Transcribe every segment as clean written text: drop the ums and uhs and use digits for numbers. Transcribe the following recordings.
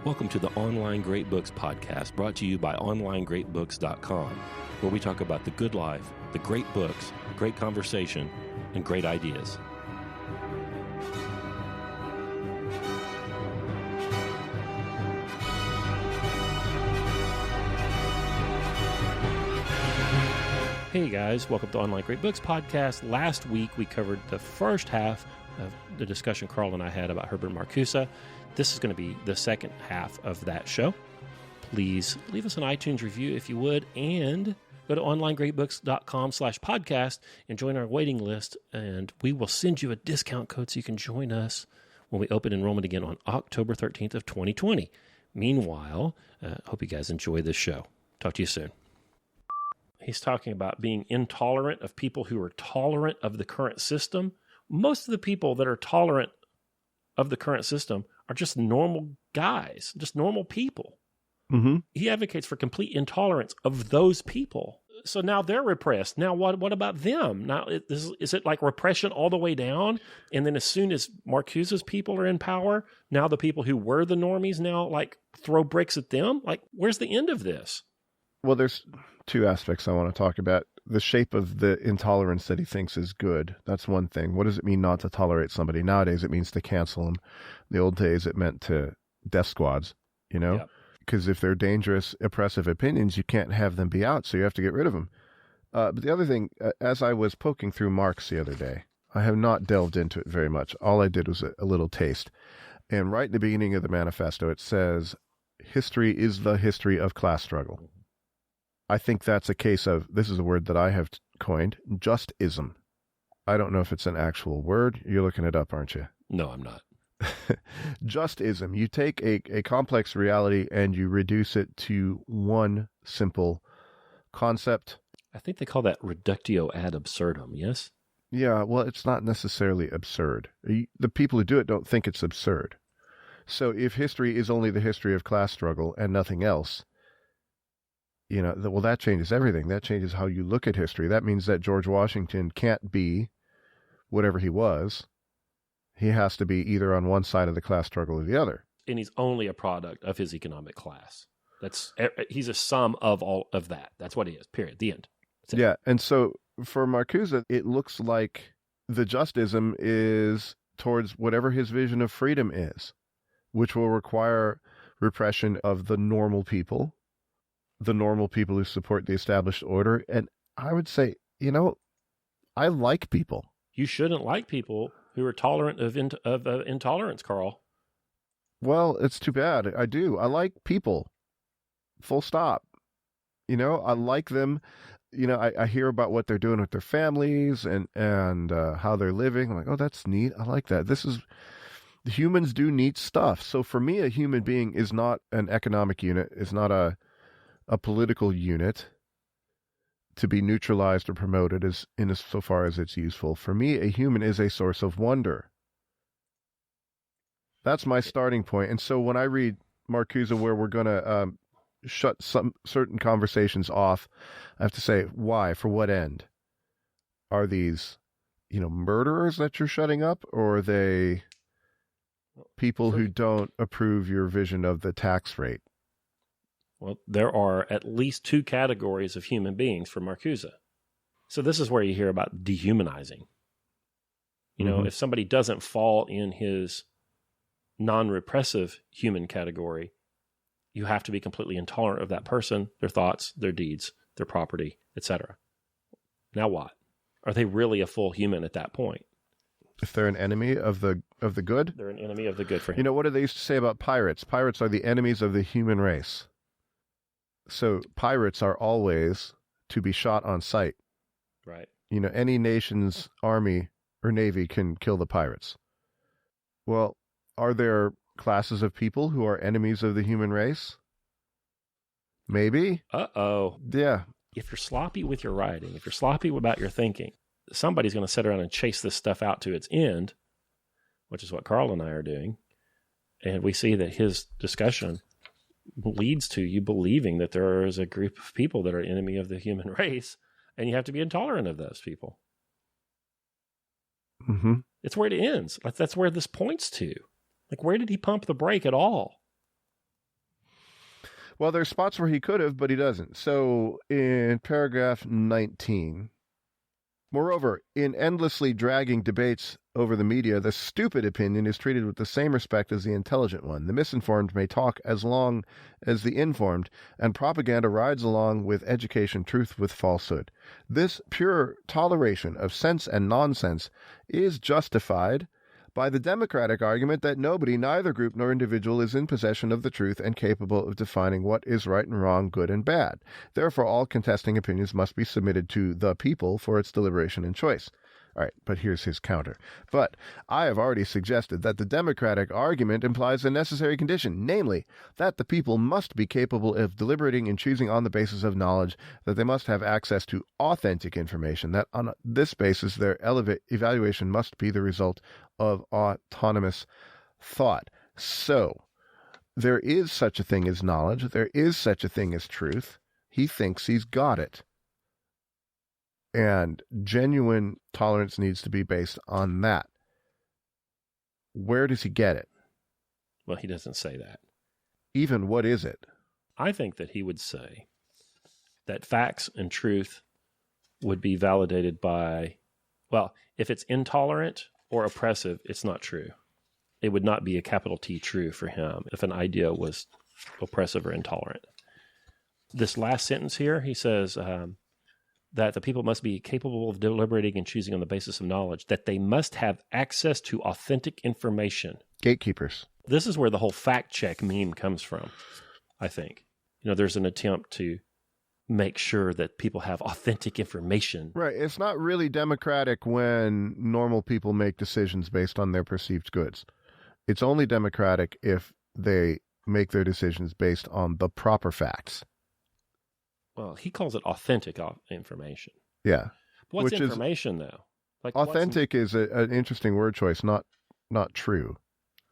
Welcome to the Online Great Books podcast, brought to you by OnlineGreatBooks.com, where we talk about the good life, the great books, great conversation, and great ideas. Hey guys, welcome to Online Great Books podcast. Last week we covered the first half of the discussion Karl and I had about Herbert Marcuse. This is going to be the second half of that show. Please leave us an iTunes review if you would, and go to onlinegreatbooks.com/podcast and join our waiting list, and we will send you a discount code so you can join us when we open enrollment again on October 13th of 2020. Meanwhile, hope you guys enjoy this show. Talk to you soon. He's talking about being intolerant of people who are tolerant of the current system. Most of the people that are tolerant of the current system are just normal guys, just normal people. Mm-hmm. He advocates for complete intolerance of those people. So now they're repressed. Now what about them? Now is it like repression all the way down? And then as soon as Marcuse's people are in power, now the people who were the normies now like throw bricks at them? Like, where's the end of this? Well, there's two aspects I want to talk about. The shape of the intolerance that he thinks is good. That's one thing. What does it mean not to tolerate somebody? Nowadays, it means to cancel them. In the old days, it meant to death squads, you know? Because if they're dangerous, oppressive opinions, you can't have them be out, so you have to get rid of them. But the other thing, as I was poking through Marx the other day, I have not delved into it very much. All I did was a little taste. And right in the beginning of the manifesto, it says, history is the history of class struggle. I think that's a case of, this is a word that I have coined, justism. I don't know if it's an actual word. You're looking it up, aren't you? No, I'm not. Justism. You take a complex reality and you reduce it to one simple concept. I think they call that reductio ad absurdum, yes? Yeah, well, it's not necessarily absurd. The people who do it don't think it's absurd. So if history is only the history of class struggle and nothing else, you know, well, that changes everything. That changes how you look at history. That means that George Washington can't be whatever he was. He has to be either on one side of the class struggle or the other. And he's only a product of his economic class. He's a sum of all of that. That's what he is, period. The end. Yeah, and so for Marcuse, it looks like the justism is towards whatever his vision of freedom is, which will require repression of the normal people who support the established order. And I would say, you know, I like people. You shouldn't like people who are tolerant of intolerance, Karl. Well, it's too bad. I do. I like people. Full stop. You know, I like them. You know, I hear about what they're doing with their families and how they're living. I'm like, oh, that's neat. I like that. Humans do neat stuff. So for me, a human being is not an economic unit. It's not a political unit to be neutralized or promoted as so far as it's useful. For me, a human is a source of wonder. That's my starting point. And so when I read Marcuse, where we're going to shut some certain conversations off, I have to say, why? For what end? Are these, you know, murderers that you're shutting up, or are they people who don't approve your vision of the tax rate? Well, there are at least two categories of human beings for Marcuse. So this is where you hear about dehumanizing. You know, if somebody doesn't fall in his non-repressive human category, you have to be completely intolerant of that person, their thoughts, their deeds, their property, etc. Now what? Are they really a full human at that point? If they're an enemy of the good? They're an enemy of the good for him. You know, what do they used to say about pirates? Pirates are the enemies of the human race. So pirates are always to be shot on sight. Right. You know, any nation's army or navy can kill the pirates. Well, are there classes of people who are enemies of the human race? Maybe. Uh-oh. Yeah. If you're sloppy with your writing, if you're sloppy about your thinking, somebody's going to sit around and chase this stuff out to its end, which is what Karl and I are doing. And we see that his discussion leads to you believing that there is a group of people that are enemy of the human race, and you have to be intolerant of those people. Mm-hmm. It's where it ends. That's where this points to. Like, where did he pump the brake at all? Well, there's spots where he could have, but he doesn't. So in paragraph 19, moreover, in endlessly dragging debates over the media, the stupid opinion is treated with the same respect as the intelligent one. The misinformed may talk as long as the informed, and propaganda rides along with education, truth with falsehood. This pure toleration of sense and nonsense is justified by the democratic argument that nobody, neither group nor individual, is in possession of the truth and capable of defining what is right and wrong, good and bad. Therefore, all contesting opinions must be submitted to the people for its deliberation and choice. All right, but here's his counter. But I have already suggested that the democratic argument implies a necessary condition, namely, that the people must be capable of deliberating and choosing on the basis of knowledge, that they must have access to authentic information, that on this basis their evaluation must be the result of autonomous thought. So, there is such a thing as knowledge, there is such a thing as truth. He thinks he's got it. And genuine tolerance needs to be based on that. Where does he get it? Well, he doesn't say that. Even what is it? I think that he would say that facts and truth would be validated by, well, if it's intolerant or oppressive, it's not true. It would not be a capital T true for him if an idea was oppressive or intolerant. This last sentence here, he says, that the people must be capable of deliberating and choosing on the basis of knowledge, that they must have access to authentic information. Gatekeepers. This is where the whole fact check meme comes from, I think. There's an attempt to make sure that people have authentic information. Right. It's not really democratic when normal people make decisions based on their perceived goods. It's only democratic if they make their decisions based on the proper facts. Well, he calls it authentic information. Yeah. What's information, though? Like authentic is an interesting word choice, not true.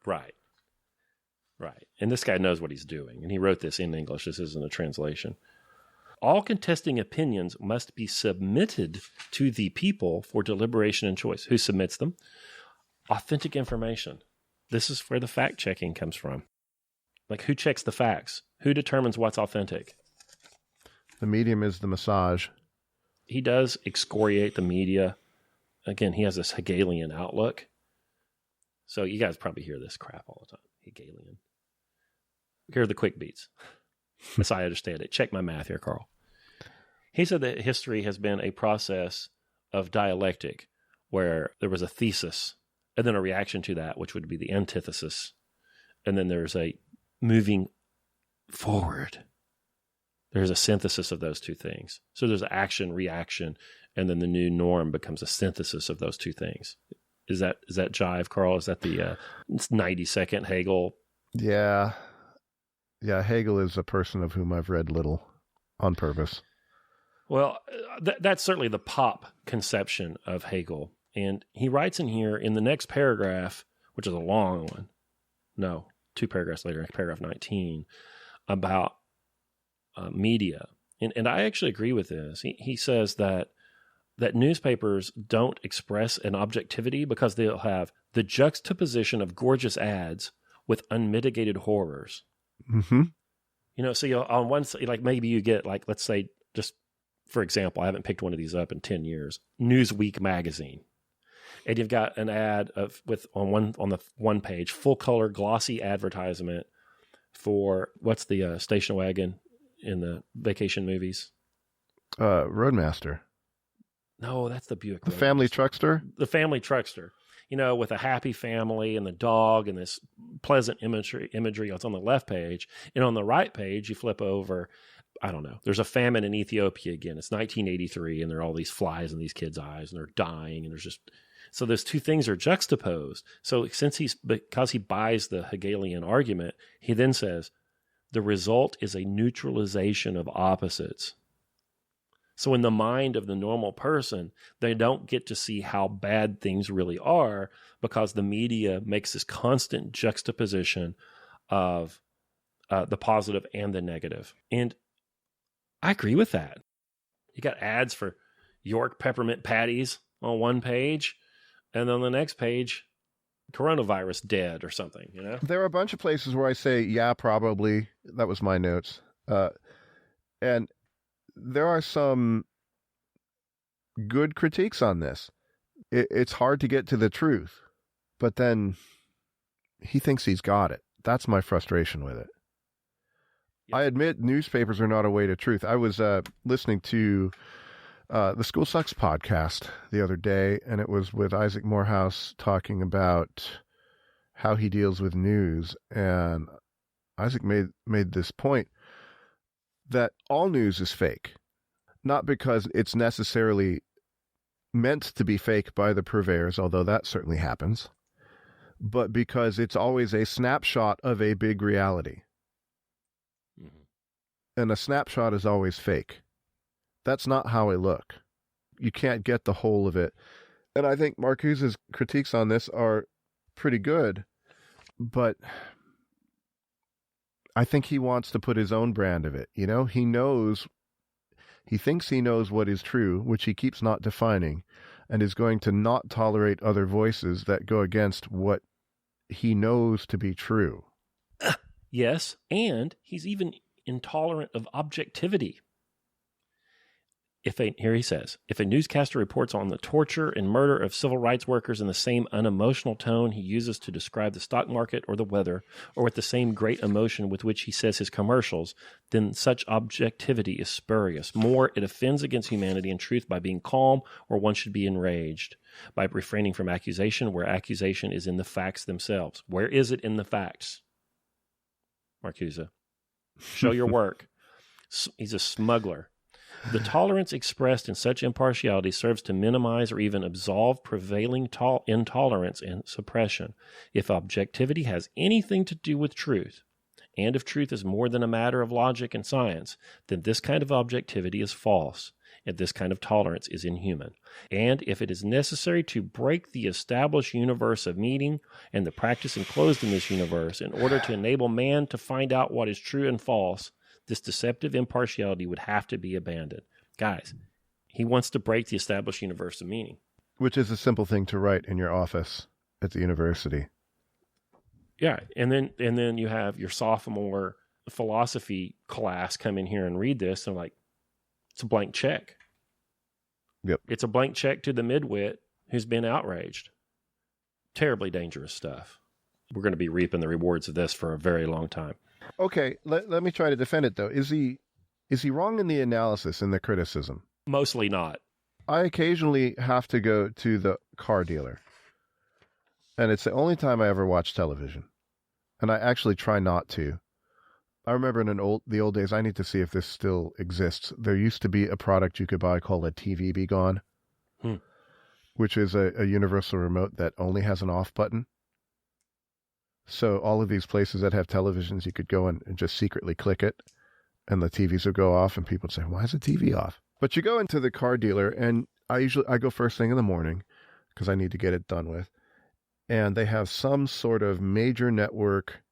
Right. Right. And this guy knows what he's doing. And he wrote this in English. This isn't a translation. All contesting opinions must be submitted to the people for deliberation and choice. Who submits them? Authentic information. This is where the fact checking comes from. Like, who checks the facts? Who determines what's authentic? The medium is the massage. He does excoriate the media. Again, he has this Hegelian outlook. So you guys probably hear this crap all the time. Hegelian. Here are the quick beats. As I understand it. Check my math here, Karl. He said that history has been a process of dialectic where there was a thesis and then a reaction to that, which would be the antithesis. And then there's a moving forward. There's a synthesis of those two things. So there's action, reaction, and then the new norm becomes a synthesis of those two things. Is that jive, Karl? Is that the 90-second Hegel? Yeah. Yeah, Hegel is a person of whom I've read little on purpose. Well, that's certainly the pop conception of Hegel. And he writes in here in the next paragraph, which is a long one. No, 2 paragraphs later, paragraph 19, about media. And I actually agree with this. He says that newspapers don't express an objectivity because they'll have the juxtaposition of gorgeous ads with unmitigated horrors. Mm-hmm. So on one side, like maybe you get, like, let's say, just for example, I haven't picked one of these up in 10 years, Newsweek magazine. And you've got an ad on the one page, full color glossy advertisement for what's the station wagon in the vacation movies? Roadmaster. No, that's the Buick. The family truckster? The family truckster. With a happy family and the dog and this pleasant imagery. It's on the left page. And on the right page, you flip over, I don't know. There's a famine in Ethiopia again. It's 1983, and there are all these flies in these kids' eyes, and they're dying, and there's just... So those two things are juxtaposed. So because he buys the Hegelian argument, he then says, the result is a neutralization of opposites. So in the mind of the normal person, they don't get to see how bad things really are because the media makes this constant juxtaposition of the positive and the negative. And I agree with that. You got ads for York peppermint patties on one page, and on the next page, coronavirus dead or something, There are a bunch of places where I say, yeah, probably. That was my notes. And there are some good critiques on this. It's hard to get to the truth, but then he thinks he's got it. That's my frustration with it. Yep. I admit newspapers are not a way to truth. I was listening to the School Sucks podcast the other day, and it was with Isaac Morehouse talking about how he deals with news. And Isaac made this point that all news is fake, not because it's necessarily meant to be fake by the purveyors, although that certainly happens, but because it's always a snapshot of a big reality. Mm-hmm. And a snapshot is always fake. That's not how I look. You can't get the whole of it. And I think Marcuse's critiques on this are pretty good, but I think he wants to put his own brand of it. You know, he thinks he knows what is true, which he keeps not defining, and is going to not tolerate other voices that go against what he knows to be true. Yes, and he's even intolerant of objectivity. Here he says, if a newscaster reports on the torture and murder of civil rights workers in the same unemotional tone he uses to describe the stock market or the weather, or with the same great emotion with which he says his commercials, then such objectivity is spurious. More, it offends against humanity and truth by being calm, or one should be enraged, by refraining from accusation where accusation is in the facts themselves. Where is it in the facts? Marcuse, show your work. He's a smuggler. The tolerance expressed in such impartiality serves to minimize or even absolve prevailing intolerance and suppression. If objectivity has anything to do with truth, and if truth is more than a matter of logic and science, then this kind of objectivity is false, and this kind of tolerance is inhuman. And if it is necessary to break the established universe of meaning and the practice enclosed in this universe in order to enable man to find out what is true and false, this deceptive impartiality would have to be abandoned. Guys, he wants to break the established universe of meaning. Which is a simple thing to write in your office at the university. Yeah, and then you have your sophomore philosophy class come in here and read this, and like, it's a blank check. Yep. It's a blank check to the midwit who's been outraged. Terribly dangerous stuff. We're going to be reaping the rewards of this for a very long time. Okay, let me try to defend it, though. Is he wrong in the analysis and the criticism? Mostly not. I occasionally have to go to the car dealer, and it's the only time I ever watch television, and I actually try not to. I remember in the old days, I need to see if this still exists. There used to be a product you could buy called a TV Be Gone, which is a universal remote that only has an off button. So all of these places that have televisions, you could go and just secretly click it, and the TVs would go off, and people would say, why is the TV off? But you go into the car dealer, and I go first thing in the morning because I need to get it done with, and they have some sort of major network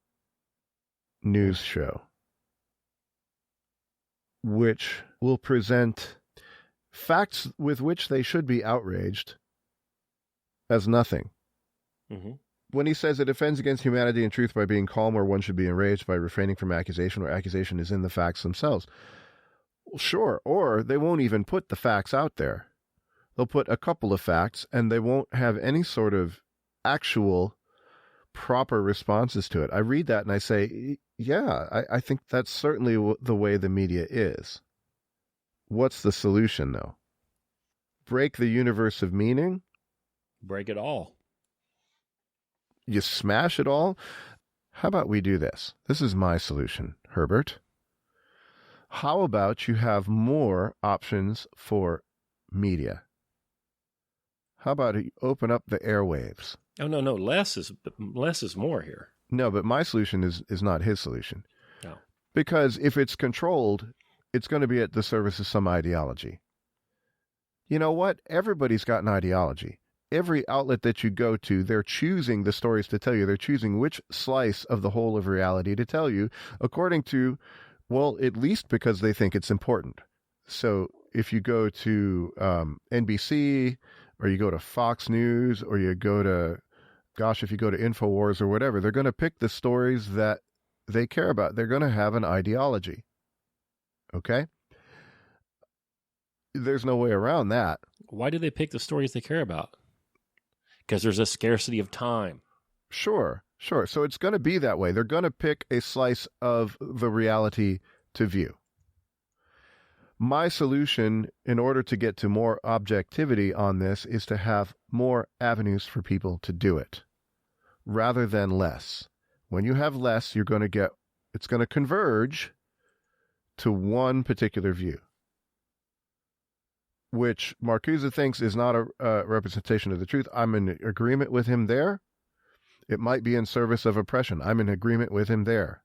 news show which will present facts with which they should be outraged as nothing. Mm-hmm. When he says it offends against humanity and truth by being calm, or one should be enraged by refraining from accusation, where accusation is in the facts themselves. Well, sure, or they won't even put the facts out there. They'll put a couple of facts, and they won't have any sort of actual proper responses to it. I read that and I say, yeah, I think that's certainly the way the media is. What's the solution, though? Break the universe of meaning? Break it all. You smash it all? How about we do this? This is my solution, Herbert. How about you have more options for media? How about you open up the airwaves? Oh, no. Less is more here. No, but my solution is not his solution. No. Because if it's controlled, it's going to be at the service of some ideology. You know what? Everybody's got an ideology. Every outlet that you go to, they're choosing the stories to tell you. They're choosing which slice of the whole of reality to tell you, according to, well, at least because they think it's important. So if you go to NBC, or you go to Fox News, or you go to, if you go to InfoWars or whatever, they're going to pick the stories that they care about. They're going to have an ideology. Okay? There's no way around that. Why do they pick the stories they care about? Because there's a scarcity of time. Sure. So it's going to be that way. They're going to pick a slice of the reality to view. My solution, in order to get to more objectivity on this, is to have more avenues for people to do it, rather than less. When you have less, it's going to converge to one particular view, which Marcuse thinks is not a representation of the truth. I'm in agreement with him there. It might be in service of oppression. I'm in agreement with him there.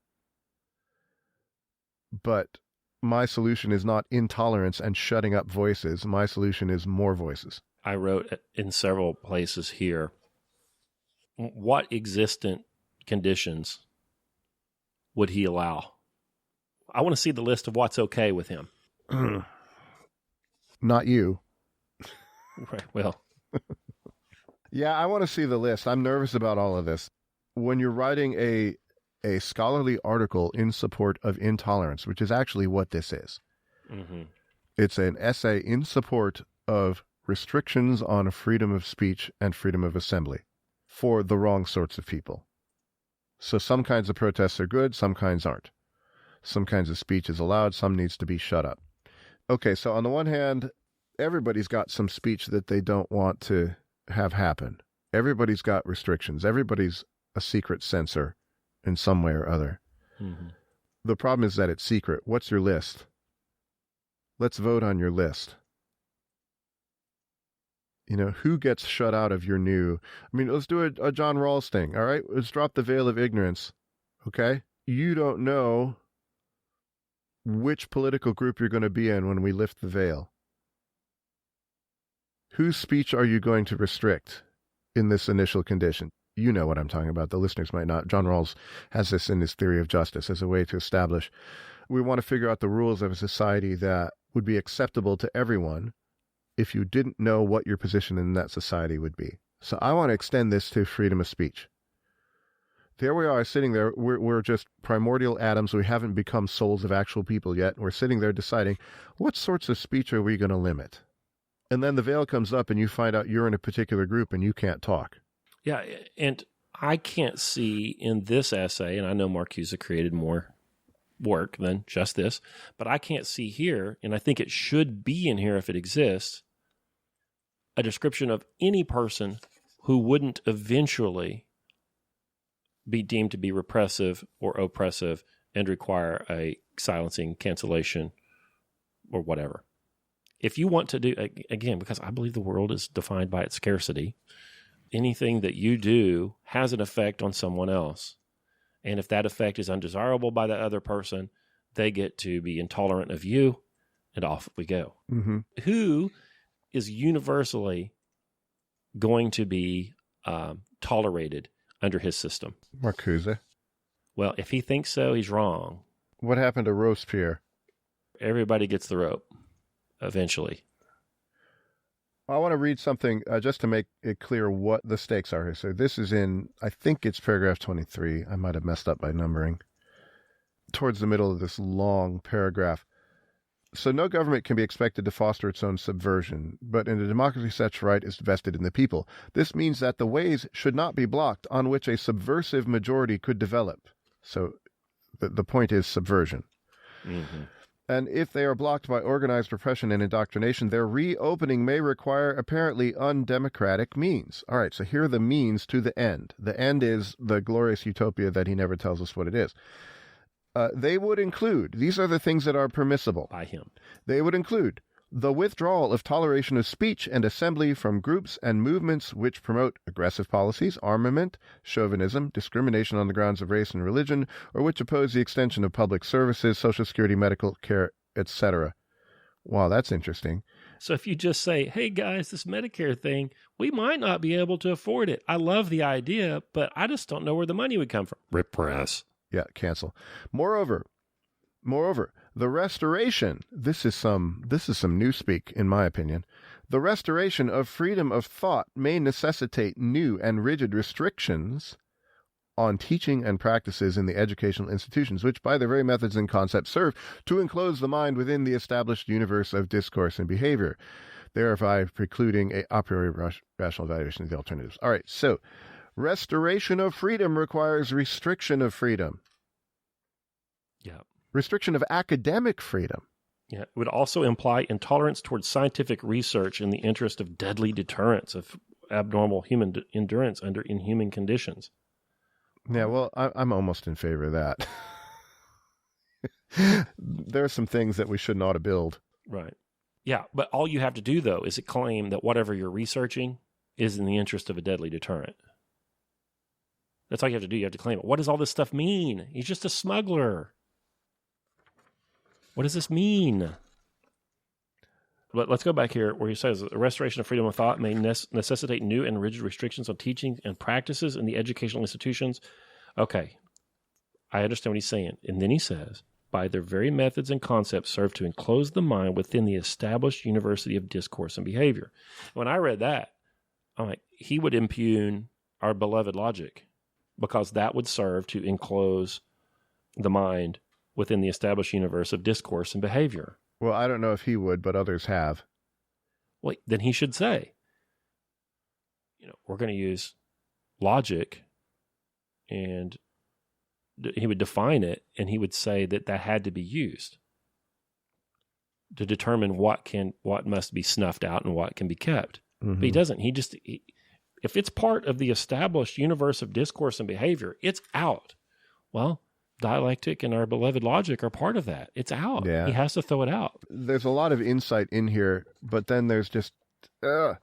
But my solution is not intolerance and shutting up voices. My solution is more voices. I wrote in several places here, what existent conditions would he allow? I want to see the list of what's okay with him. Not you. Right, well. Yeah, I want to see the list. I'm nervous about all of this. When you're writing a scholarly article in support of intolerance, which is actually what this is, it's an essay in support of restrictions on freedom of speech and freedom of assembly for the wrong sorts of people. So some kinds of protests are good, some kinds aren't. Some kinds of speech is allowed, some needs to be shut up. Okay, so on the one hand, everybody's got some speech that they don't want to have happen. Everybody's got restrictions. Everybody's a secret censor in some way or other. The problem is that it's secret. What's your list? Let's vote on your list. You know, who gets shut out of your new... I mean, let's do a John Rawls thing, all right? Let's drop the veil of ignorance, okay? You don't know which political group you're going to be in when we lift the veil. Whose speech are you going to restrict in this initial condition? You know what I'm talking about. The listeners might not. John Rawls has this in his theory of justice as a way to establish. We want to figure out the rules of a society that would be acceptable to everyone if you didn't know what your position in that society would be. So I want to extend this to freedom of speech. There we are sitting there. We're just primordial atoms. We haven't become souls of actual people yet. We're sitting there deciding what sorts of speech are we going to limit? And then the veil comes up and you find out you're in a particular group and you can't talk. Yeah, and I can't see in this essay, and I know Marcuse created more work than just this, but I can't see here, and I think it should be in here if it exists, a description of any person who wouldn't eventually be deemed to be repressive or oppressive and require a silencing, cancellation, or whatever. If you want to do, again, because I believe the world is defined by its scarcity, anything that you do has an effect on someone else. And if that effect is undesirable by the other person, they get to be intolerant of you, and off we go. Who is universally going to be tolerated under his system? Marcuse. Well, if he thinks so, he's wrong. What happened to Robespierre? Everybody gets the rope, eventually. I want to read something just to make it clear what the stakes are here. So this is in, I think it's paragraph 23. I might have messed up by numbering. Towards the middle of this long paragraph. So no government can be expected to foster its own subversion, but in a democracy such right is vested in the people. This means that the ways should not be blocked on which a subversive majority could develop. So the point is subversion. And if they are blocked by organized repression and indoctrination, their reopening may require apparently undemocratic means. All right, so here are the means to the end. The end is the glorious utopia that he never tells us what it is. They would include, these are the things that are permissible by him. They would include the withdrawal of toleration of speech and assembly from groups and movements which promote aggressive policies, armament, chauvinism, discrimination on the grounds of race and religion, or which oppose the extension of public services, social security, medical care, etc. Wow, that's interesting. So if you just say, hey guys, this Medicare thing, we might not be able to afford it. I love the idea, but I just don't know where the money would come from. Repress. Yeah, cancel. Moreover, the restoration, this is some newspeak in my opinion, the restoration of freedom of thought may necessitate new and rigid restrictions on teaching and practices in the educational institutions, which by their very methods and concepts serve to enclose the mind within the established universe of discourse and behavior, thereby precluding a priori rational evaluation of the alternatives. All right, so restoration of freedom requires restriction of freedom. Yeah. Restriction of academic freedom. Yeah. It would also imply intolerance towards scientific research in the interest of deadly deterrence of abnormal human endurance under inhuman conditions. Yeah, well, I'm almost in favor of that. There are some things that we shouldn't ought to build. Right. Yeah, but all you have to do, though, is claim that whatever you're researching is in the interest of a deadly deterrent. That's all you have to do. You have to claim it. What does all this stuff mean? He's just a smuggler. What does this mean? But let's go back here where he says the restoration of freedom of thought may necessitate new and rigid restrictions on teaching and practices in the educational institutions. Okay, I understand what he's saying. And then he says, by their very methods and concepts serve to enclose the mind within the established university of discourse and behavior. When I read that, I'm like, he would impugn our beloved logic because that would serve to enclose the mind within the established universe of discourse and behavior. Well, I don't know if he would, but others have. Well, then he should say, we're going to use logic, and he would define it, and he would say that had to be used to determine what must be snuffed out and what can be kept. Mm-hmm. But he doesn't. If it's part of the established universe of discourse and behavior, it's out. Well, dialectic and our beloved logic are part of that. It's out. Yeah. He has to throw it out. There's a lot of insight in here, but then there's just,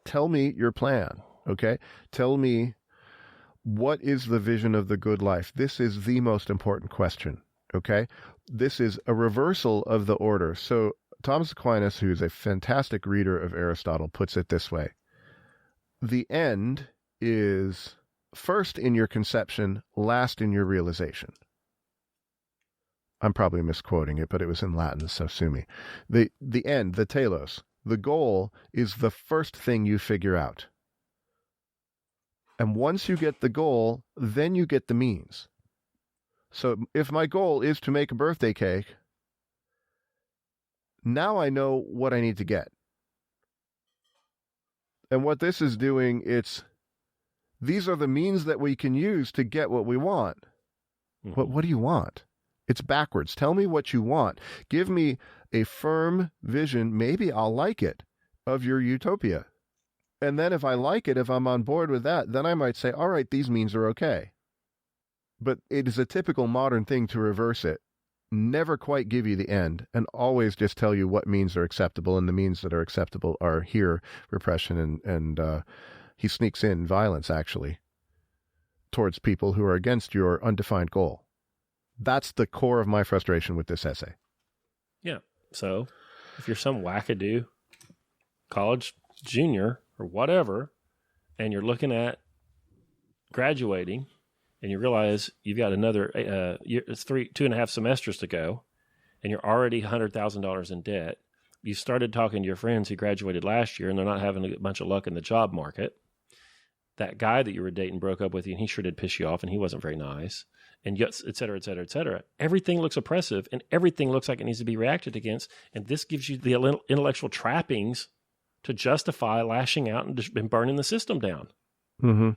tell me your plan, okay? Tell me, what is the vision of the good life? This is the most important question, okay? This is a reversal of the order. So Thomas Aquinas, who's a fantastic reader of Aristotle, puts it this way. The end is first in your conception, last in your realization. I'm probably misquoting it, but it was in Latin, so sue me. The end, the telos, the goal is the first thing you figure out. And once you get the goal, then you get the means. So if my goal is to make a birthday cake, now I know what I need to get. And what this is doing, these are the means that we can use to get what we want. Mm-hmm. What do you want? It's backwards. Tell me what you want. Give me a firm vision, maybe I'll like it, of your utopia. And then if I like it, if I'm on board with that, then I might say, all right, these means are okay. But it is a typical modern thing to reverse it. Never quite give you the end, and always just tell you what means are acceptable, and the means that are acceptable are here, repression, and he sneaks in violence, actually, towards people who are against your undefined goal. That's the core of my frustration with this essay. Yeah. So if you're some wackadoo college junior or whatever, and you're looking at graduating, and you realize you've got another year, it's 2.5 semesters to go, and you're already $100,000 in debt. You started talking to your friends who graduated last year, and they're not having a bunch of luck in the job market. That guy that you were dating broke up with you, and he sure did piss you off, and he wasn't very nice. And yes, et cetera, et cetera, et cetera. Everything looks oppressive, and everything looks like it needs to be reacted against. And this gives you the intellectual trappings to justify lashing out and burning the system down. Mm-hmm.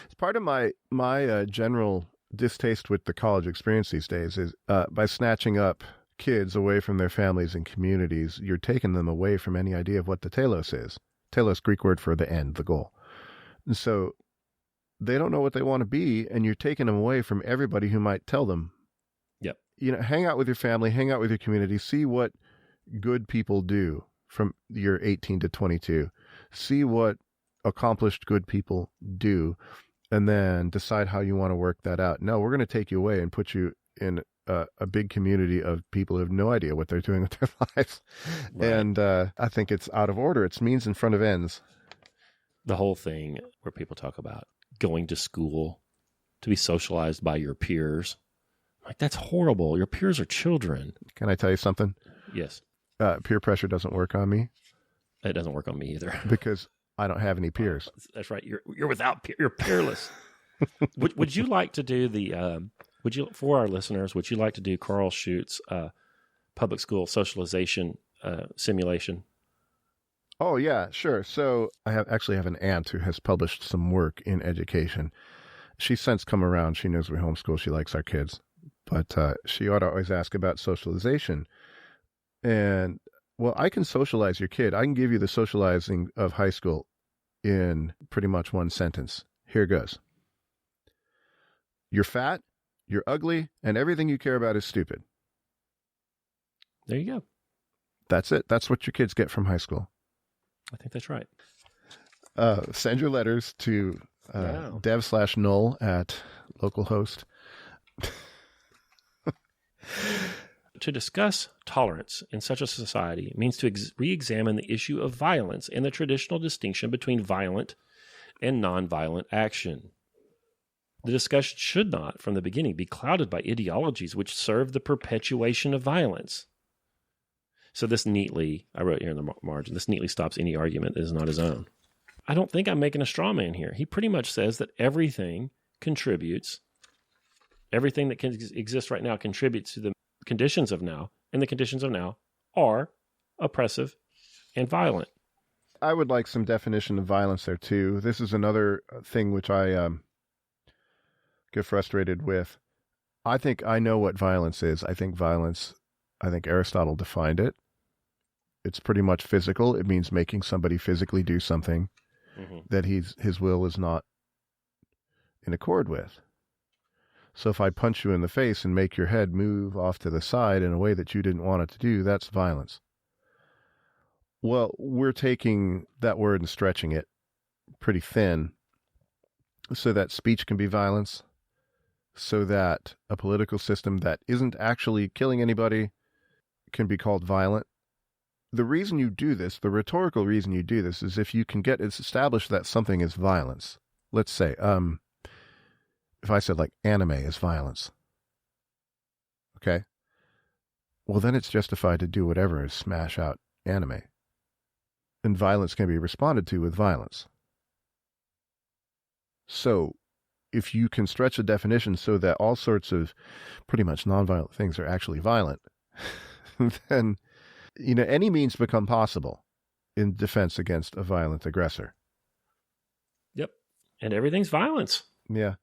It's part of my general distaste with the college experience these days is by snatching up kids away from their families and communities, you're taking them away from any idea of what the telos is. Telos, Greek word for the end, the goal. And so they don't know what they want to be, and you're taking them away from everybody who might tell them. Yep. Hang out with your family, hang out with your community, see what good people do from year 18 to 22. See what accomplished good people do, and then decide how you want to work that out. No, we're going to take you away and put you in a big community of people who have no idea what they're doing with their lives. Right. And I think it's out of order. It's means in front of ends. The whole thing where people talk about going to school to be socialized by your peers. Like, that's horrible. Your peers are children. Can I tell you something? Yes. Peer pressure doesn't work on me. It doesn't work on me either. Because I don't have any peers. That's right. You're without peer. You're peerless. Would you like to do for our listeners, would you like to do Karl Schutz's public school socialization simulation? Oh, yeah, sure. So I actually have an aunt who has published some work in education. She's since come around. She knows we homeschool. She likes our kids. But she ought to always ask about socialization. And, well, I can socialize your kid. I can give you the socializing of high school in pretty much one sentence. Here goes. You're fat, you're ugly, and everything you care about is stupid. There you go. That's it. That's what your kids get from high school. I think that's right. Send your letters to dev/null at localhost. To discuss tolerance in such a society means to re-examine the issue of violence and the traditional distinction between violent and nonviolent action. The discussion should not, from the beginning, be clouded by ideologies which serve the perpetuation of violence. So this neatly, I wrote here in the margin, this neatly stops any argument that is not his own. I don't think I'm making a straw man here. He pretty much says that everything that can exist right now contributes to the conditions of now, and the conditions of now are oppressive and violent. I would like some definition of violence there, too. This is another thing which I get frustrated with. I think I know what violence is. I think Aristotle defined it. It's pretty much physical. It means making somebody physically do something that his will is not in accord with. So if I punch you in the face and make your head move off to the side in a way that you didn't want it to do, that's violence. Well, we're taking that word and stretching it pretty thin so that speech can be violence, so that a political system that isn't actually killing anybody can be called violent. The reason you do this, the rhetorical reason you do this, is if you can get it established that something is violence. Let's say, if I said like anime is violence, okay? Well, then it's justified to do whatever and smash out anime. And violence can be responded to with violence. So if you can stretch a definition so that all sorts of pretty much nonviolent things are actually violent, then, any means become possible in defense against a violent aggressor. Yep. And everything's violence. Yeah.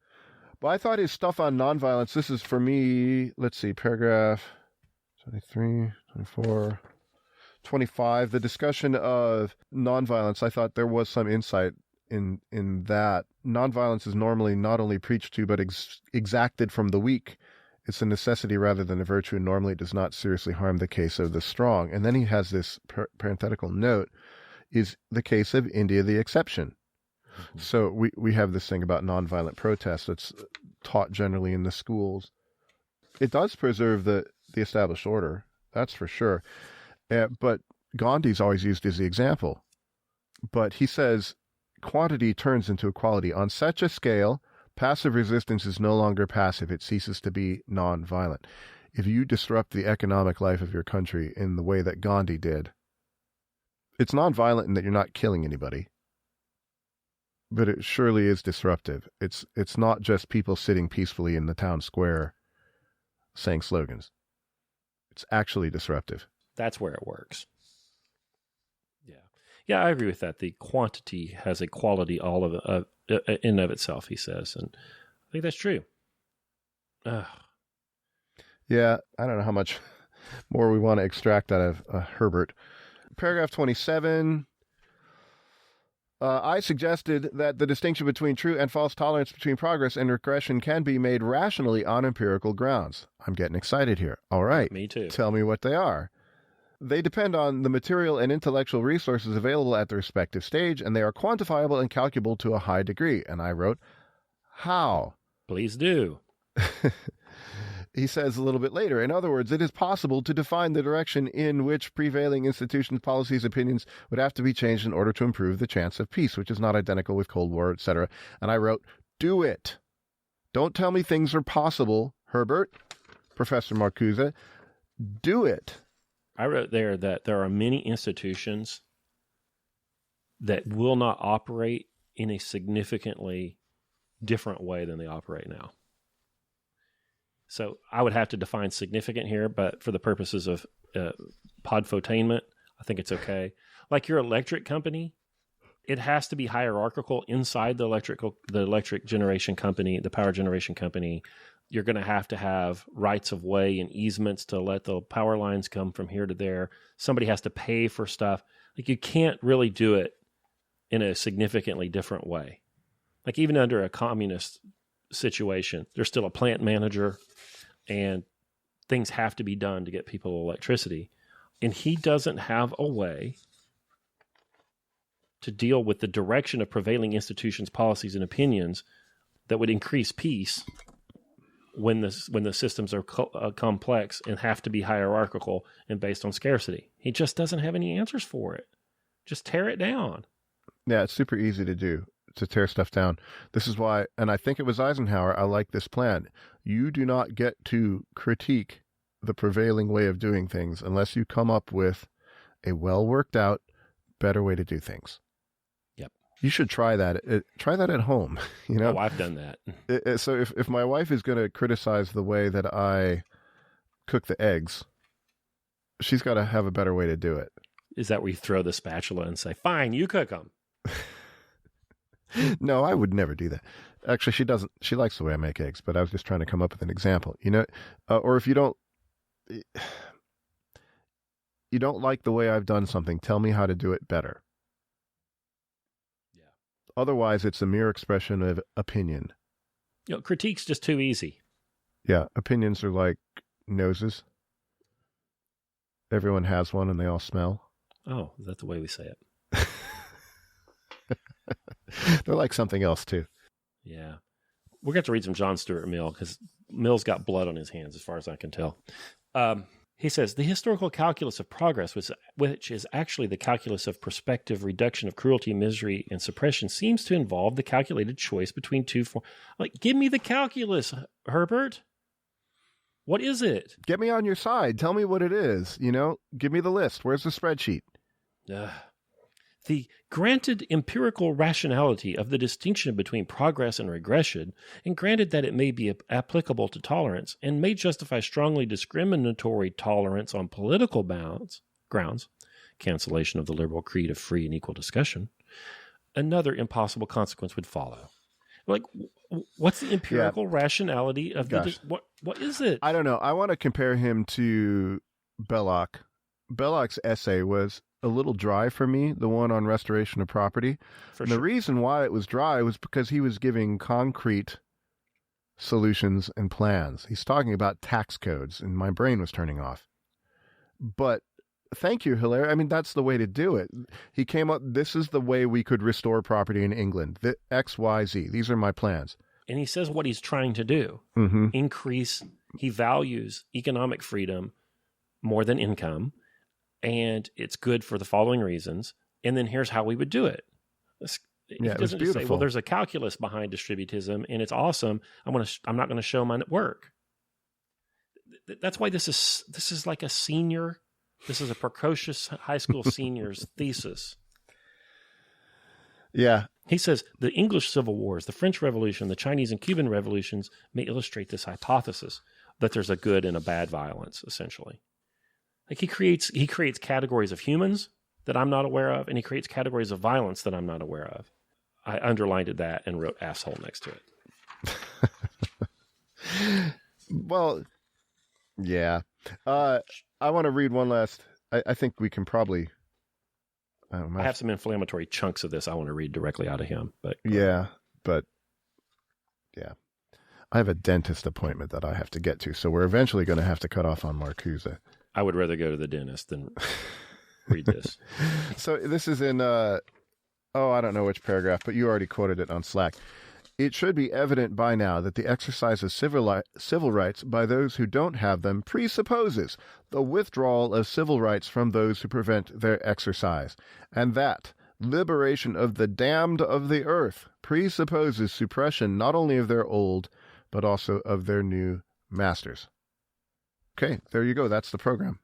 But I thought his stuff on nonviolence, this is for me, let's see, paragraph 23, 24, 25, the discussion of nonviolence, I thought there was some insight in that. Nonviolence is normally not only preached to, but exacted from the weak. It's a necessity rather than a virtue, and normally it does not seriously harm the case of the strong. And then he has this parenthetical note, is the case of India the exception? Mm-hmm. So we have this thing about nonviolent protest that's taught generally in the schools. It does preserve the established order, that's for sure. But Gandhi's always used as the example. But he says, quantity turns into equality. On such a scale, passive resistance is no longer passive. It ceases to be nonviolent. If you disrupt the economic life of your country in the way that Gandhi did, it's nonviolent in that you're not killing anybody, but it surely is disruptive. It's not just people sitting peacefully in the town square saying slogans. It's actually disruptive. That's where it works. Yeah, I agree with that. The quantity has a quality all of in and of itself, he says, and I think that's true. Yeah, I don't know how much more we want to extract out of Herbert. Paragraph 27. I suggested that the distinction between true and false tolerance between progress and regression can be made rationally on empirical grounds. I'm getting excited here. All right. Me too. Tell me what they are. They depend on the material and intellectual resources available at the respective stage, and they are quantifiable and calculable to a high degree. And I wrote, how? Please do. He says a little bit later, in other words, it is possible to define the direction in which prevailing institutions, policies, opinions would have to be changed in order to improve the chance of peace, which is not identical with Cold War, etc. And I wrote, do it. Don't tell me things are possible, Herbert, Professor Marcuse. Do it. I wrote there that there are many institutions that will not operate in a significantly different way than they operate now. So I would have to define significant here, but for the purposes of podfotainment, I think it's okay. Like your electric company, it has to be hierarchical inside the electric generation company, the power generation company. You're going to have rights of way and easements to let the power lines come from here to there. Somebody has to pay for stuff. Like you can't really do it in a significantly different way. Like even under a communist situation, there's still a plant manager and things have to be done to get people electricity. And he doesn't have a way to deal with the direction of prevailing institutions, policies, and opinions that would increase peace when the systems are complex and have to be hierarchical and based on scarcity. He just doesn't have any answers for it. Just tear it down. Yeah, it's super easy to do, to tear stuff down. This is why, and I think it was Eisenhower, I like this plan. You do not get to critique the prevailing way of doing things unless you come up with a well-worked-out, better way to do things. Yep. You should try that. Try that at home. You know, Oh, I've done that. So if my wife is going to criticize the way that I cook the eggs, she's got to have a better way to do it. Is that where you throw the spatula and say, fine, you cook them? No, I would never do that. Actually, she doesn't. She likes the way I make eggs, but I was just trying to come up with an example. You know, or if you don't like the way I've done something, tell me how to do it better. Yeah. Otherwise, it's a mere expression of opinion. You know, critique's just too easy. Yeah, opinions are like noses. Everyone has one, and they all smell. Oh, is that the way we say it? They're like something else, too. Yeah. We're going to have to read some John Stuart Mill because Mill's got blood on his hands, as far as I can tell. He says, the historical calculus of progress, which is actually the calculus of prospective reduction of cruelty, misery, and suppression, seems to involve the calculated choice between two forms. Like, give me the calculus, Herbert. What is it? Get me on your side. Tell me what it is. You know, give me the list. Where's the spreadsheet? The granted empirical rationality of the distinction between progress and regression, and granted that it may be applicable to tolerance, and may justify strongly discriminatory tolerance on political grounds, cancellation of the liberal creed of free and equal discussion, another impossible consequence would follow. Like, what's the empirical rationality of what is it? I don't know. I want to compare him to Belloc. Belloc's essay was a little dry for me, the one on restoration of property. And the reason why it was dry was because he was giving concrete solutions and plans. He's talking about tax codes, and my brain was turning off. But thank you, Hilaire. I mean, that's the way to do it. He came up, this is the way we could restore property in England. The X, Y, Z. These are my plans. And he says what he's trying to do. Increase, he values economic freedom more than income. And it's good for the following reasons. And then here's how we would do it. He doesn't just say, well, there's a calculus behind distributism and it's awesome. I'm not going to show my work. That's why this is like a senior. This is a precocious high school senior's thesis. Yeah. He says the English Civil Wars, the French Revolution, the Chinese and Cuban revolutions may illustrate this hypothesis that there's a good and a bad violence, essentially. Like he creates categories of humans that I'm not aware of, and he creates categories of violence that I'm not aware of. I underlined that and wrote asshole next to it. Well, yeah. I want to read one last. I think we can probably. I have some inflammatory chunks of this I want to read directly out of him, but yeah. I have a dentist appointment that I have to get to, so we're eventually going to have to cut off on Marcuse. I would rather go to the dentist than read this. So this is in, I don't know which paragraph, but you already quoted it on Slack. It should be evident by now that the exercise of civil rights by those who don't have them presupposes the withdrawal of civil rights from those who prevent their exercise, and that liberation of the damned of the earth presupposes suppression not only of their old, but also of their new masters. Okay, there you go. That's the program.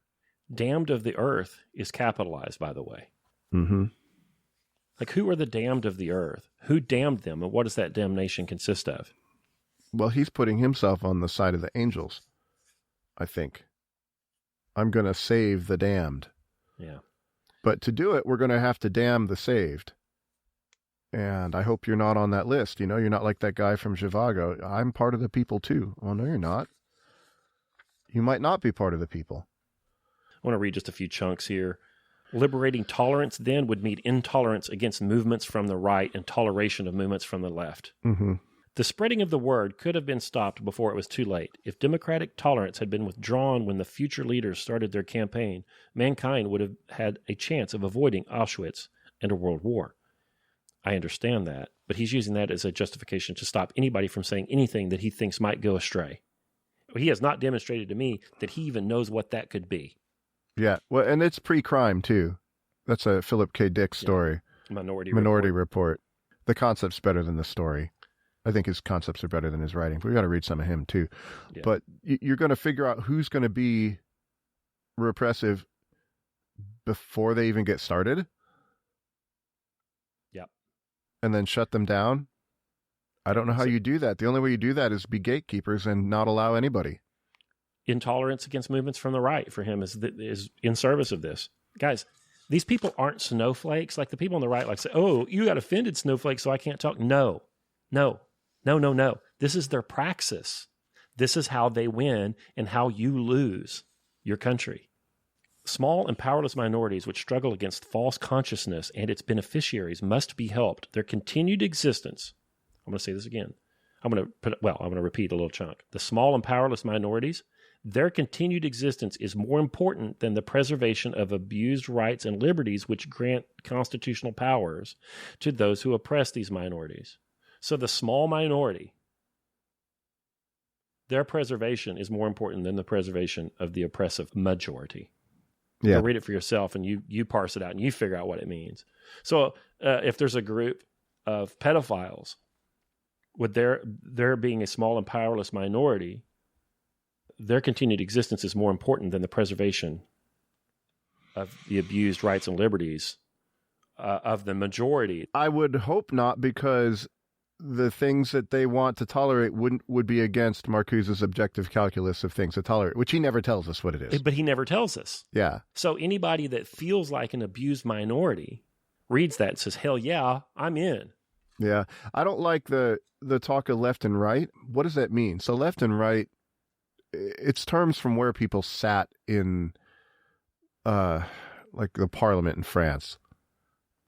Damned of the earth is capitalized, by the way. Mm-hmm. Like, who are the damned of the earth? Who damned them, and what does that damnation consist of? Well, he's putting himself on the side of the angels, I think. I'm going to save the damned. Yeah. But to do it, we're going to have to damn the saved. And I hope you're not on that list. You know, you're not like that guy from Zhivago. I'm part of the people too. Well, no, you're not. You might not be part of the people. I want to read just a few chunks here. Liberating tolerance then would mean intolerance against movements from the right and toleration of movements from the left. Mm-hmm. The spreading of the word could have been stopped before it was too late. If democratic tolerance had been withdrawn when the future leaders started their campaign, mankind would have had a chance of avoiding Auschwitz and a world war. I understand that, but he's using that as a justification to stop anybody from saying anything that he thinks might go astray. He has not demonstrated to me that he even knows what that could be. Yeah, well, and it's pre-crime, too. That's a Philip K. Dick story. Yeah. Minority Report. The concept's better than the story. I think his concepts are better than his writing. But we got to read some of him, too. Yeah. But you're going to figure out who's going to be repressive before they even get started? Yep. And then shut them down? I don't know how you do that. The only way you do that is be gatekeepers and not allow anybody. Intolerance against movements from the right for him is in service of this. Guys, these people aren't snowflakes. Like the people on the right like say, oh, you got offended, snowflake, so I can't talk. No. This is their praxis. This is how they win and how you lose your country. Small and powerless minorities which struggle against false consciousness and its beneficiaries must be helped. Their continued existence. I'm going to say this again. I'm going to repeat a little chunk. The small and powerless minorities, their continued existence is more important than the preservation of abused rights and liberties which grant constitutional powers to those who oppress these minorities. So the small minority, their preservation is more important than the preservation of the oppressive majority. Yeah. Go read it for yourself and you parse it out and you figure out what it means. So if there's a group of pedophiles, with there being a small and powerless minority, their continued existence is more important than the preservation of the abused rights and liberties of the majority. I would hope not, because the things that they want to tolerate would be against Marcuse's objective calculus of things to tolerate, which he never tells us what it is. But he never tells us. Yeah. So anybody that feels like an abused minority reads that and says, hell yeah, I'm in. Yeah. I don't like the talk of left and right. What does that mean? So left and right, it's terms from where people sat in like the parliament in France.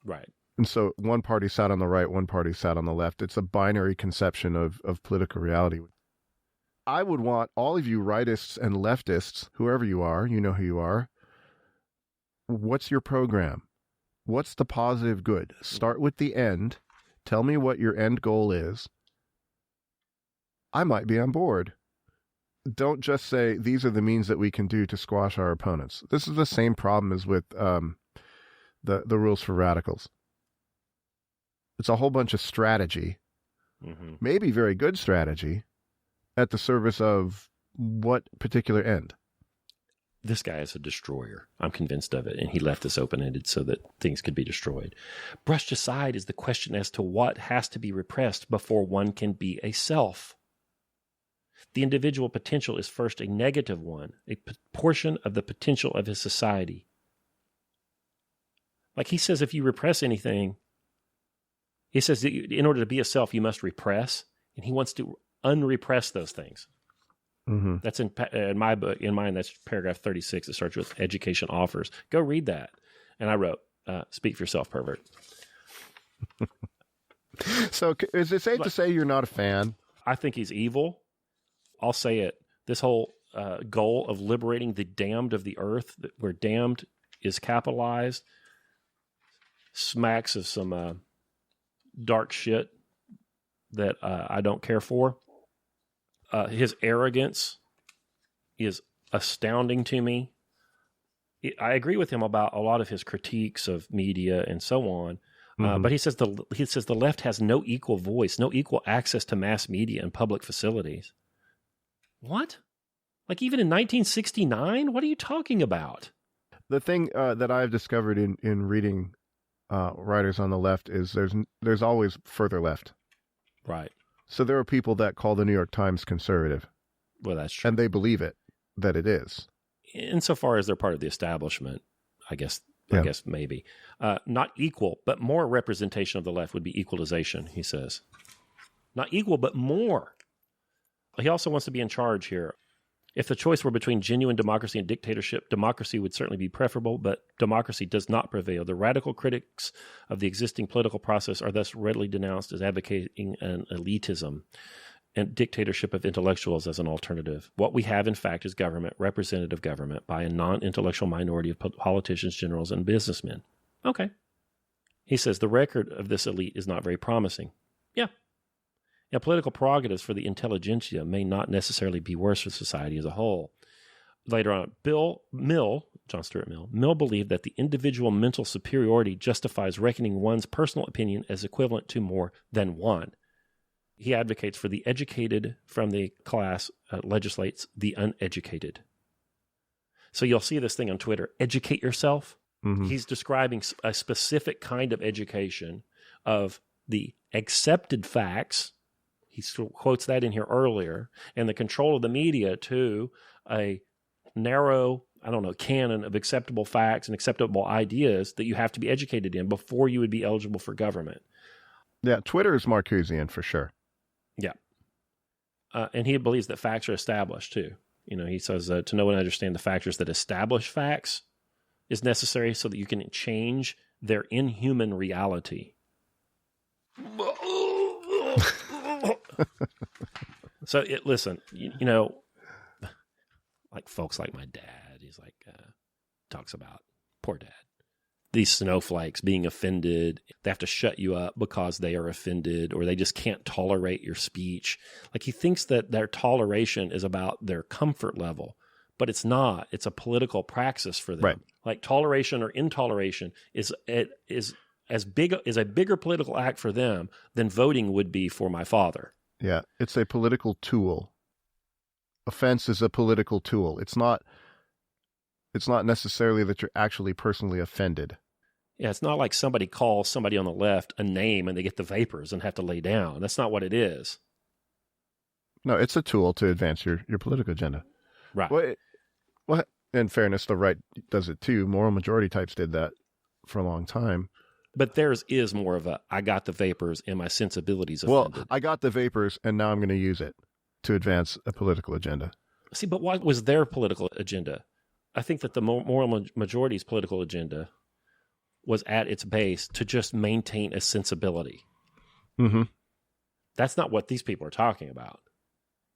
Right. And so one party sat on the right, one party sat on the left. It's a binary conception of political reality. I would want all of you rightists and leftists, whoever you are, you know who you are. What's your program? What's the positive good? Start with the end. Tell me what your end goal is. I might be on board. Don't just say, these are the means that we can do to squash our opponents. This is the same problem as with the rules for radicals. It's a whole bunch of strategy, maybe very good strategy, at the service of what particular end? This guy is a destroyer. I'm convinced of it, and he left this open-ended so that things could be destroyed. Brushed aside is the question as to what has to be repressed before one can be a self. The individual potential is first a negative one, a portion of the potential of his society. Like he says, if you repress anything, he says that in order to be a self, you must repress, and he wants to unrepress those things. Mm-hmm. That's in my book. In mine, that's paragraph 36. It starts with education offers. Go read that. And I wrote, speak for yourself, pervert. So is it safe to say you're not a fan? I think he's evil. I'll say it. This whole goal of liberating the damned of the earth, where damned is capitalized, smacks of some dark shit that I don't care for. His arrogance is astounding to me. I agree with him about a lot of his critiques of media and so on. But he says the left has no equal voice, no equal access to mass media and public facilities. What? Like even in 1969? What are you talking about? The thing that I've discovered in reading writers on the left is there's always further left. Right. So there are people that call the New York Times conservative. Well, that's true. And they believe that it is. Insofar as they're part of the establishment, I guess maybe. Not equal, but more representation of the left would be equalization, he says. Not equal, but more. He also wants to be in charge here. If the choice were between genuine democracy and dictatorship, democracy would certainly be preferable, but democracy does not prevail. The radical critics of the existing political process are thus readily denounced as advocating an elitism and dictatorship of intellectuals as an alternative. What we have, in fact, is government, representative government, by a non-intellectual minority of politicians, generals, and businessmen. Okay. He says the record of this elite is not very promising. Yeah. Now, political prerogatives for the intelligentsia may not necessarily be worse for society as a whole. Later on, John Stuart Mill believed that the individual mental superiority justifies reckoning one's personal opinion as equivalent to more than one. He advocates for the educated from the class, legislates the uneducated. So you'll see this thing on Twitter, educate yourself. Mm-hmm. He's describing a specific kind of education of the accepted facts. He quotes that in here earlier, and the control of the media to a narrow, canon of acceptable facts and acceptable ideas that you have to be educated in before you would be eligible for government. Yeah, Twitter is Marcusean for sure. Yeah. And he believes that facts are established too. He says to know and understand the factors that establish facts is necessary so that you can change their inhuman reality. So listen, like folks like my dad, he's like, talks about poor dad. These snowflakes being offended, they have to shut you up because they are offended, or they just can't tolerate your speech. Like he thinks that their toleration is about their comfort level, but it's not. It's a political praxis for them. Right. Like toleration or intoleration is a bigger political act for them than voting would be for my father. Yeah, it's a political tool. Offense is a political tool. It's not necessarily that you're actually personally offended. Yeah, it's not like somebody calls somebody on the left a name and they get the vapors and have to lay down. That's not what it is. No, it's a tool to advance your political agenda. Right. Well, in fairness, the right does it too. Moral majority types did that for a long time. But theirs is more of I got the vapors and my sensibilities offended. Well, I got the vapors and now I'm going to use it to advance a political agenda. See, but what was their political agenda? I think that the moral majority's political agenda was at its base to just maintain a sensibility. Mm-hmm. That's not what these people are talking about.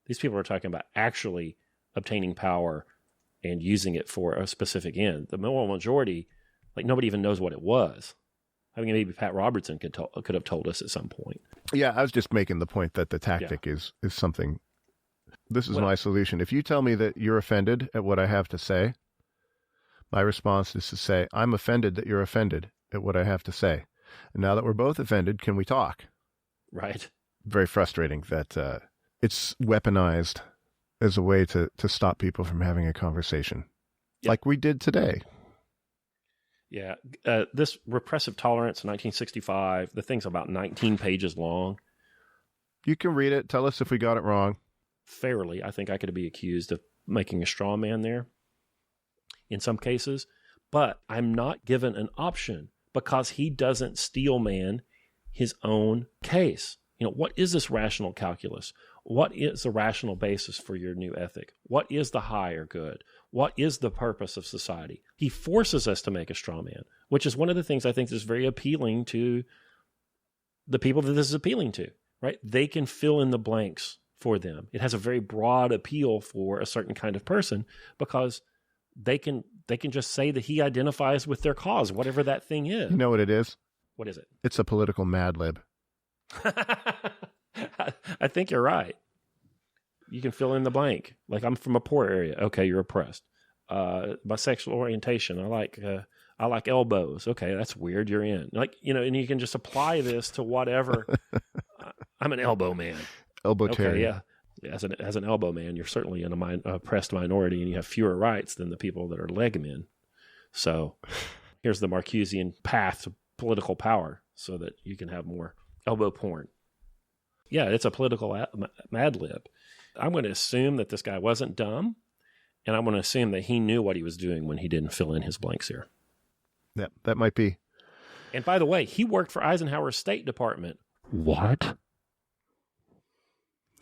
These people are talking about actually obtaining power and using it for a specific end. The moral majority, like nobody even knows what it was. I mean, maybe Pat Robertson could have told us at some point. Yeah, I was just making the point that the tactic is something. This is my solution. If you tell me that you're offended at what I have to say, my response is to say, I'm offended that you're offended at what I have to say. And now that we're both offended, can we talk? Right. Very frustrating that it's weaponized as a way to stop people from having a conversation. Yep. Like we did today. Yeah. This Repressive Tolerance, 1965, the thing's about 19 pages long. You can read it. Tell us if we got it wrong. Fairly. I think I could be accused of making a straw man there in some cases, but I'm not given an option because he doesn't steel man his own case. What is this rational calculus? What is the rational basis for your new ethic? What is the higher good? What is the purpose of society? He forces us to make a straw man, which is one of the things I think is very appealing to the people that this is appealing to, right? They can fill in the blanks for them. It has a very broad appeal for a certain kind of person because they can just say that he identifies with their cause, whatever that thing is. You know what it is? What is it? It's a political Mad Lib. I think you're right. You can fill in the blank. Like, I'm from a poor area. Okay, you're oppressed. My sexual orientation, I like elbows. Okay, that's weird. You're in. And you can just apply this to whatever. I'm an elbow man. Elbow-tarian. Okay, yeah. As an elbow man, you're certainly in a oppressed minority, and you have fewer rights than the people that are leg men. So here's the Marcusean path to political power so that you can have more elbow porn. Yeah, it's a political Mad Lib. I'm going to assume that this guy wasn't dumb, and I'm going to assume that he knew what he was doing when he didn't fill in his blanks here. Yeah, that might be. And by the way, he worked for Eisenhower's State Department. What?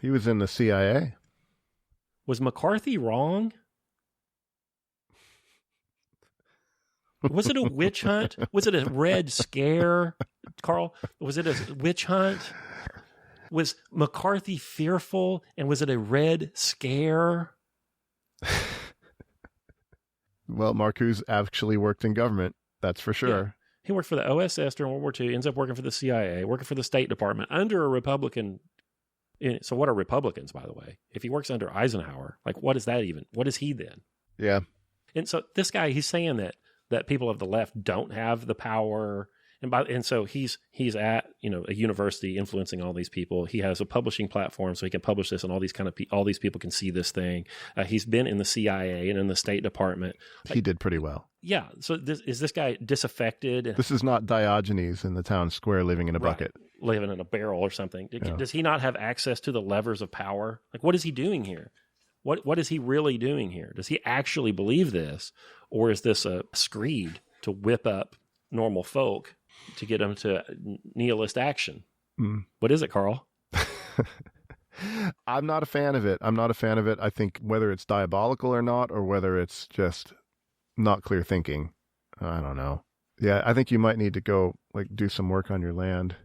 He was in the CIA. Was McCarthy wrong? Was it a witch hunt? Was it a Red Scare, Karl? Was it a witch hunt? Was McCarthy fearful, and was it a Red Scare? Well, Marcuse actually worked in government, that's for sure. Yeah. He worked for the OSS during World War II, ends up working for the CIA, working for the State Department under a Republican. So what are Republicans, by the way? If he works under Eisenhower, like what is that even? What is he then? Yeah. And so this guy, he's saying that people of the left don't have the power. And so he's at, a university influencing all these people. He has a publishing platform so he can publish this, and all these people can see this thing. He's been in the CIA and in the State Department. He did pretty well. Yeah. So is this guy disaffected? This is not Diogenes in the town square living in a bucket. Living in a barrel or something. Does he not have access to the levers of power? Like, what is he doing here? What is he really doing here? Does he actually believe this? Or is this a screed to whip up normal folk to get them to nihilist action? What is it, Karl? I'm not a fan of it. I think whether it's diabolical or not, or whether it's just not clear thinking, I don't know. Yeah, I think you might need to go do some work on your land,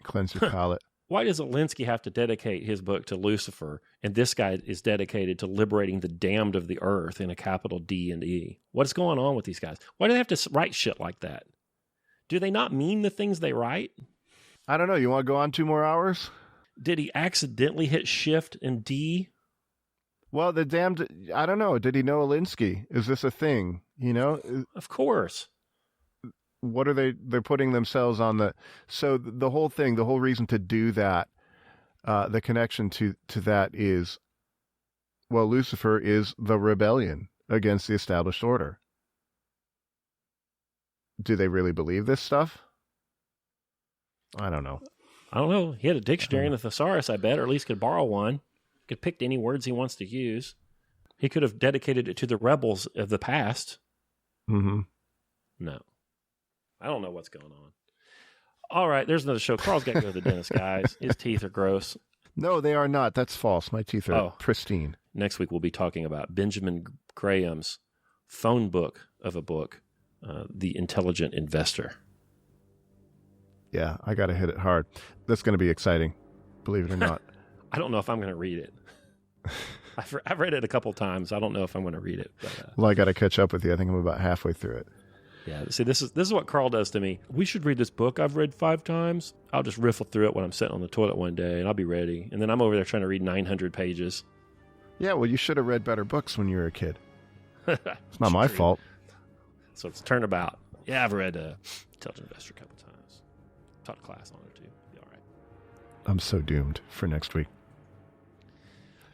cleanse your palate. Why does Alinsky have to dedicate his book to Lucifer, and this guy is dedicated to liberating the damned of the earth in a capital D and E? What is going on with these guys? Why do they have to write shit like that? Do they not mean the things they write? I don't know. You want to go on 2 more hours? Did he accidentally hit Shift and D? Well, the damned, I don't know. Did he know Alinsky? Is this a thing? Of course. What are they're putting themselves on so the whole thing, the whole reason to do that, the connection to that is, well, Lucifer is the rebellion against the established order. Do they really believe this stuff? I don't know. He had a dictionary in the thesaurus, I bet, or at least could borrow one. Could pick any words he wants to use. He could have dedicated it to the rebels of the past. Mm-hmm. No. I don't know what's going on. All right, there's another show. Karl's got to go to the dentist, guys. His teeth are gross. No, they are not. That's false. My teeth are pristine. Next week, we'll be talking about Benjamin Graham's phone book of a book, The Intelligent Investor. Yeah, I got to hit it hard. That's going to be exciting, believe it or not. I don't know if I'm going to read it. I've read it a couple times. I don't know if I'm going to read it. But, well, I got to catch up with you. I think I'm about halfway through it. Yeah, see, this is what Karl does to me. We should read this book I've read 5 times. I'll just riffle through it when I'm sitting on the toilet one day, and I'll be ready. And then I'm over there trying to read 900 pages. Yeah, well, you should have read better books when you were a kid. It's not my fault. So it's turnabout. Yeah, I've read Intelligent Investor a couple times. Taught a class on it, too. Be all right. I'm so doomed for next week.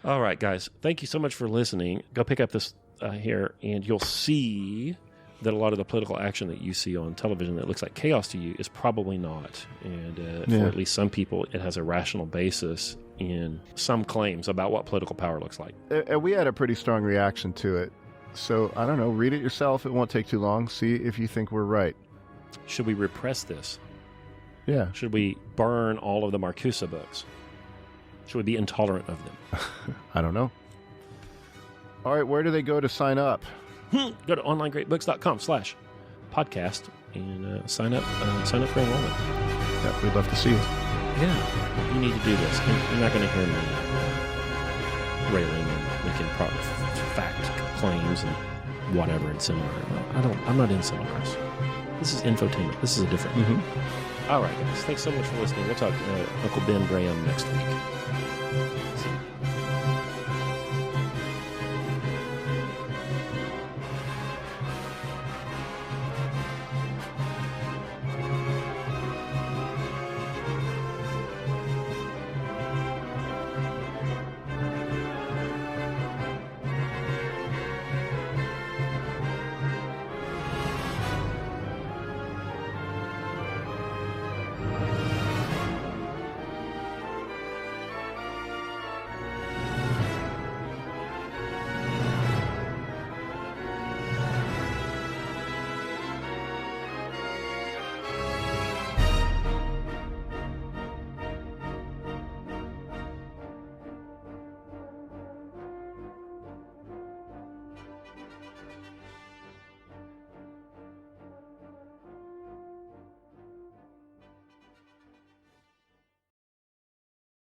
All right, guys. Thank you so much for listening. Go pick up this here, and you'll see that a lot of the political action that you see on television that looks like chaos to you is probably not. And for at least some people, it has a rational basis in some claims about what political power looks like. And we had a pretty strong reaction to it. So, I don't know, read it yourself. It won't take too long. See if you think we're right. Should we repress this? Yeah. Should we burn all of the Marcuse books? Should we be intolerant of them? I don't know. All right, where do they go to sign up? Go to onlinegreatbooks.com/podcast and sign up for enrollment. Yeah, we'd love to see you. Yeah, you need to do this. You're not going to hear me railing and making fact claims and whatever in seminars. I'm not in seminars. This is infotainment. This is a different. Mm-hmm. All right, guys. Thanks so much for listening. We'll talk to Uncle Ben Graham next week. See you.